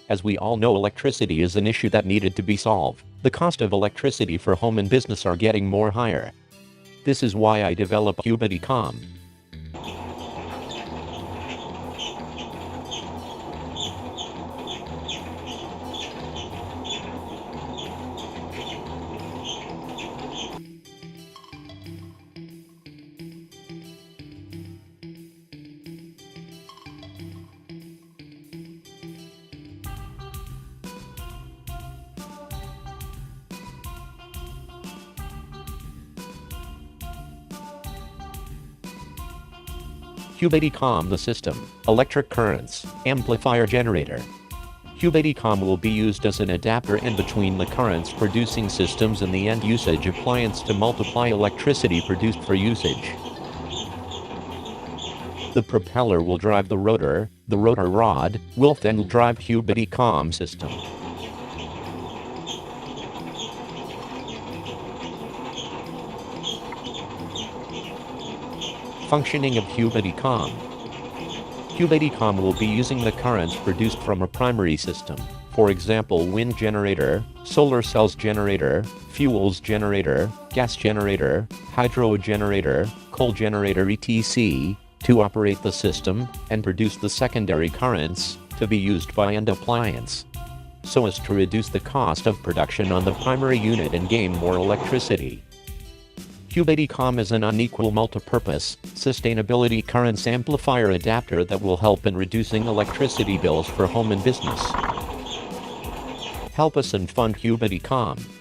As we all know, electricity is an issue that needed to be solved. The cost of electricity for home and business are getting more higher. This is why I developed HubidiCom. HubidiCom, the system, electric currents, amplifier generator. HubidiCom will be used as an adapter in between the currents producing systems and the end usage appliance to multiply electricity produced for usage. The propeller will drive the rotor rod will then drive HubidiCom system. Functioning of HubidiCom. HubidiCom will be using the currents produced from a primary system, for example wind generator, solar cells generator, fuels generator, gas generator, hydro generator, coal generator etc., to operate the system and produce the secondary currents to be used by end appliance, so as to reduce the cost of production on the primary unit and gain more electricity. HubidiCom is an unequal multipurpose, sustainability currents amplifier adapter that will help in reducing electricity bills for home and business. Help us and fund HubidiCom.